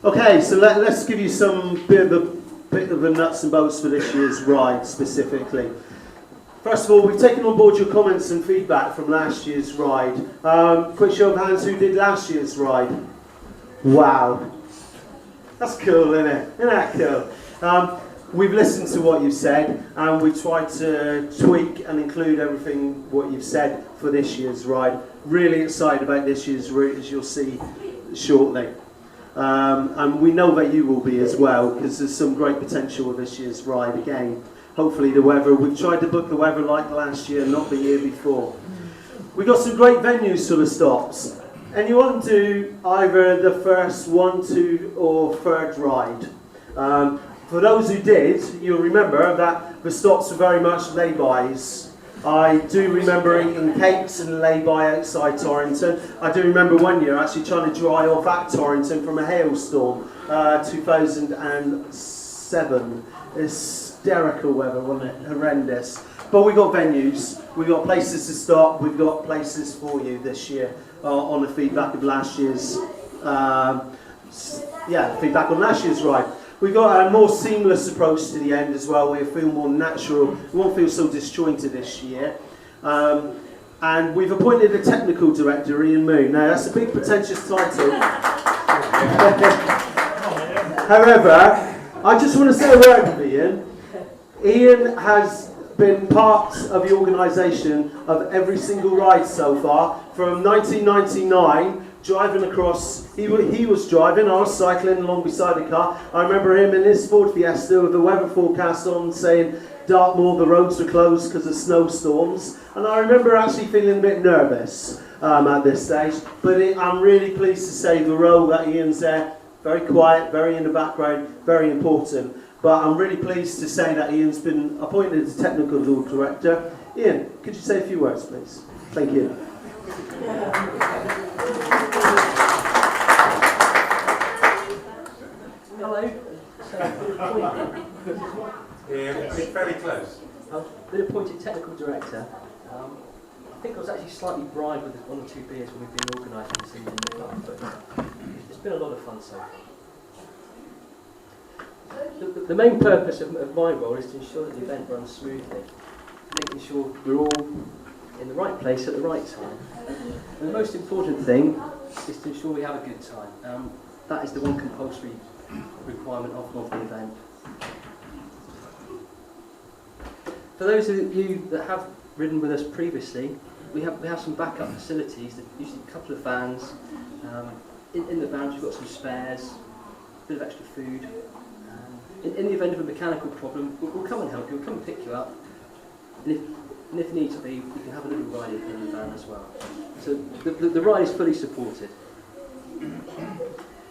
Okay, so let's give you some bit of the nuts and bolts for this year's ride specifically. First of all, we've taken on board your comments and feedback from last year's ride. Quick show of hands, who did last year's ride? Wow. That's cool, isn't it? Isn't that cool? We've listened to what you've said, and we tried to tweak and include everything what you've said for this year's ride. Really excited about this year's route, as you'll see shortly. And we know that you will be as well, because there's some great potential with this year's ride again. Hopefully the weather, we've tried to book the weather like last year, not the year before. We've got some great venues for the stops. Anyone do either the first, 1, 2 or third ride? For those who did, you'll remember that the stops were very much lay-bys. I do remember eating cakes and lay-by outside Torrington. I do remember one year actually trying to dry off at Torrington from a hailstorm, 2007. Hysterical weather, wasn't it? Horrendous. But we got venues, we got places to stop, we've got places for you this year on the feedback of last year's, feedback on last year's ride. We've got a more seamless approach to the end as well. We feel more natural. We won't feel so disjointed this year. And we've appointed a technical director, Ian Moon. Now, that's a big pretentious title. However, I just want to say a word with Ian. Ian has been part of the organisation of every single ride so far, from 1999. Driving across, he was driving, I was cycling along beside the car. I remember him in his Ford Fiesta with the weather forecast on saying Dartmoor, the roads were closed because of snowstorms. And I remember actually feeling a bit nervous at this stage. But I'm really pleased to say the role that Ian's there, very quiet, very in the background, very important. But I'm really pleased to say that Ian's been appointed as technical director. Ian, could you say a few words, please? Thank you. Hello. It's very close. I've been appointed technical director. I think I was actually slightly bribed with 1 or 2 beers when we've been organising this evening in the club, but it's been a lot of fun so far. The main purpose of my role is to ensure that the event runs smoothly, making sure we're all in the right place at the right time. And the most important thing is to ensure we have a good time. That is the one compulsory requirement of the event. For those of you that have ridden with us previously, we have some backup facilities, usually a couple of vans. In the vans we've got some spares, a bit of extra food. In the event of a mechanical problem, we'll come and help you, we'll come and pick you up. And if needs be, we can have a little ride in the van as well. So the ride is fully supported.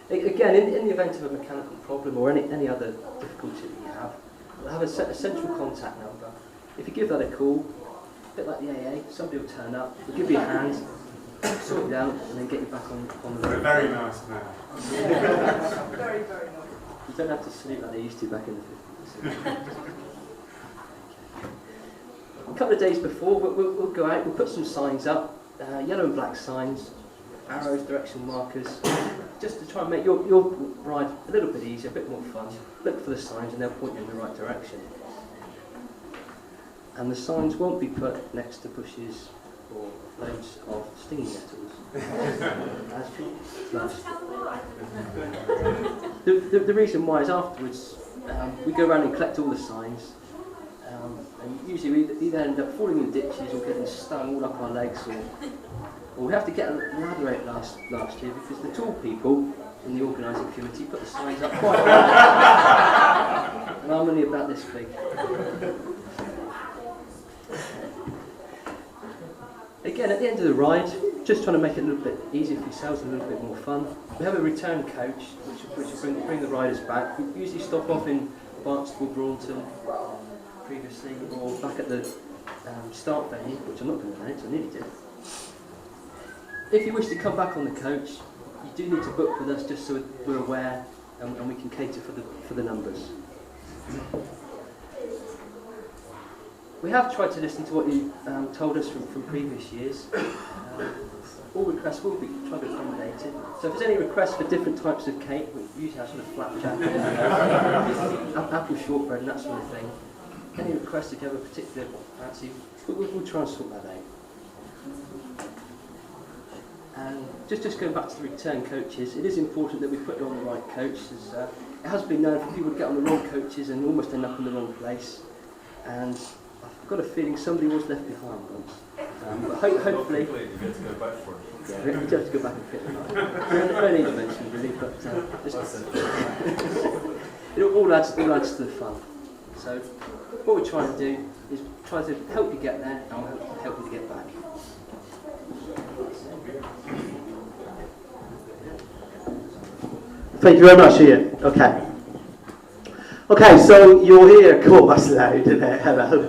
Again, in the event of a mechanical problem or any other difficulty that you have, we'll have a central contact number. If you give that a call, a bit like the AA, somebody will turn up, we'll give you a hand, sort it out, and then get you back on the road. Very nice man. Very, very nice. You don't have to sleep like they used to back in the 50s. A couple of days before, we'll go out, we'll put some signs up, yellow and black signs, arrows, direction markers, just to try and make your ride a little bit easier, a bit more fun. Look for the signs and they'll point you in the right direction. And the signs won't be put next to bushes or loads of stinging nettles. The reason why is afterwards we go around and collect all the signs, and usually we either end up falling in ditches or getting stung all up our legs, or we have to get a ladder out last year because the tall people in the organising committee put the signs up quite high. And I'm only about this big. Again, at the end of the ride, just trying to make it a little bit easier for yourselves and a little bit more fun. We have a return coach, which will bring the riders back. We usually stop off in Barnstaple, Braunton, previously, or back at the start venue, which I'm not going to announce, I nearly did. If you wish to come back on the coach, you do need to book with us just so we're aware and we can cater for the numbers. We have tried to listen to what you told us from previous years. All requests will be tried to accommodate it. So if there's any requests for different types of cake, we usually have sort of flapjack, apple shortbread and that sort of thing. Any requests if you have a particular fancy, we'll try and sort that out. And just going back to the return coaches, it is important that we put on the right coach. As, it has been known for people to get on the wrong coaches and almost end up in the wrong place. And I've got a feeling somebody was left behind once. But hopefully... You get to go back for it. Yeah, we have to go back and fit them up. No need to mention really, but it all adds to the fun. So what we're trying to do is try to help you get there and we'll help you to get back. Thank you very much, Ian. Okay. Okay, so you're here. Cool, that's loud, isn't it? Hello.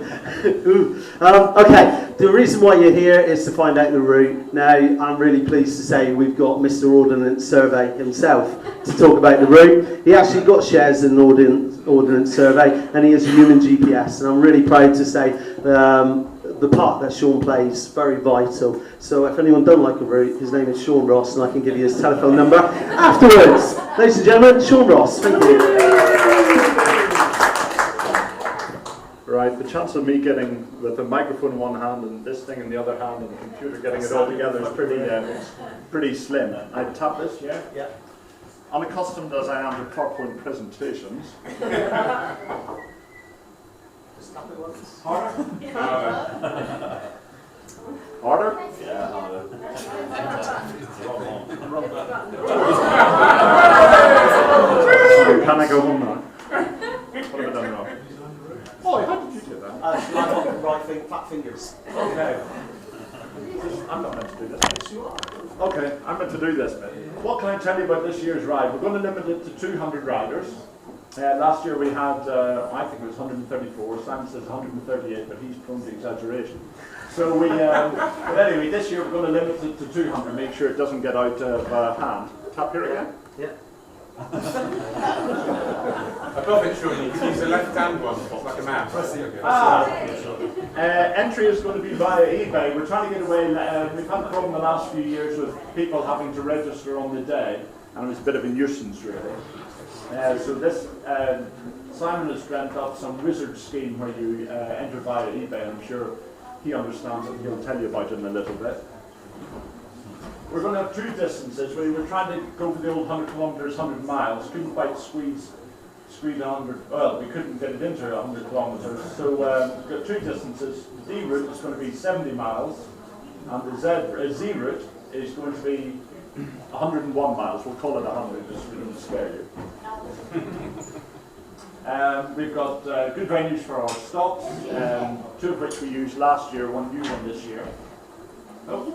Okay, the reason why you're here is to find out the route. Now, I'm really pleased to say we've got Mr. Ordnance Survey himself to talk about the route. He actually got shares in an Ordnance Survey, and he is a human GPS, and I'm really proud to say the part that Sean plays very vital. So if anyone don't like a route, his name is Sean Ross, and I can give you his telephone number afterwards. Ladies and gentlemen, Sean Ross, thank you. Right, the chance of me getting with the microphone in one hand and this thing in the other hand and the computer getting it all together is pretty slim. I tap this, yeah? Yeah. Unaccustomed as I am to PowerPoint presentations. Just tap it once. Harder? Yeah, harder. Can I go home now? What have I done wrong? Oh, how did you do that? Right thing, fat fingers. Okay. I'm not meant to do this. Yes, you are. Okay, I'm meant to do this bit. What can I tell you about this year's ride? We're going to limit it to 200 riders. Last year we had, I think it was 134. Simon says 138, but he's prone to exaggeration. So we, but anyway, this year we're going to limit it to 200. Make sure it doesn't get out of hand. Tap here again. Yeah. I got it, Sean. You can use the left-hand one. It's like a map. Entry is going to be via eBay. We're trying to get away. We've had a problem the last few years with people having to register on the day, and it was a bit of a nuisance, really. So this, Simon has dreamt up some wizard scheme where you enter via eBay. I'm sure he understands it. He'll tell you about it in a little bit. We're going to have two distances. We were trying to go for the old 100 kilometres, 100 miles. Couldn't quite squeeze 100. Well, we couldn't get it into 100 kilometres. So we've got two distances. The D route is going to be 70 miles, and the Z route is going to be 101 miles. We'll call it 100 just so we don't scare you. We've got good venues for our stops, two of which we used last year, one new one this year. Oh.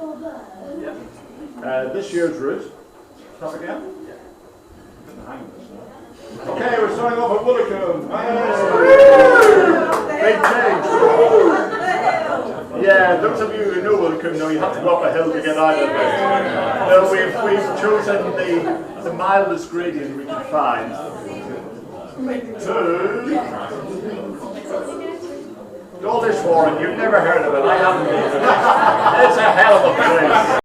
Yeah. This year's route. Stop again? Yeah. Couldn't hang this now. Okay, we're starting off at Woolacombe. Big change. Yeah, those of you who know Woolacombe know you have to go up a hill to get out of it. No, we've chosen the mildest gradient we could find. Dawlish Warren, you've never heard of it. I haven't. It's a hell of a place.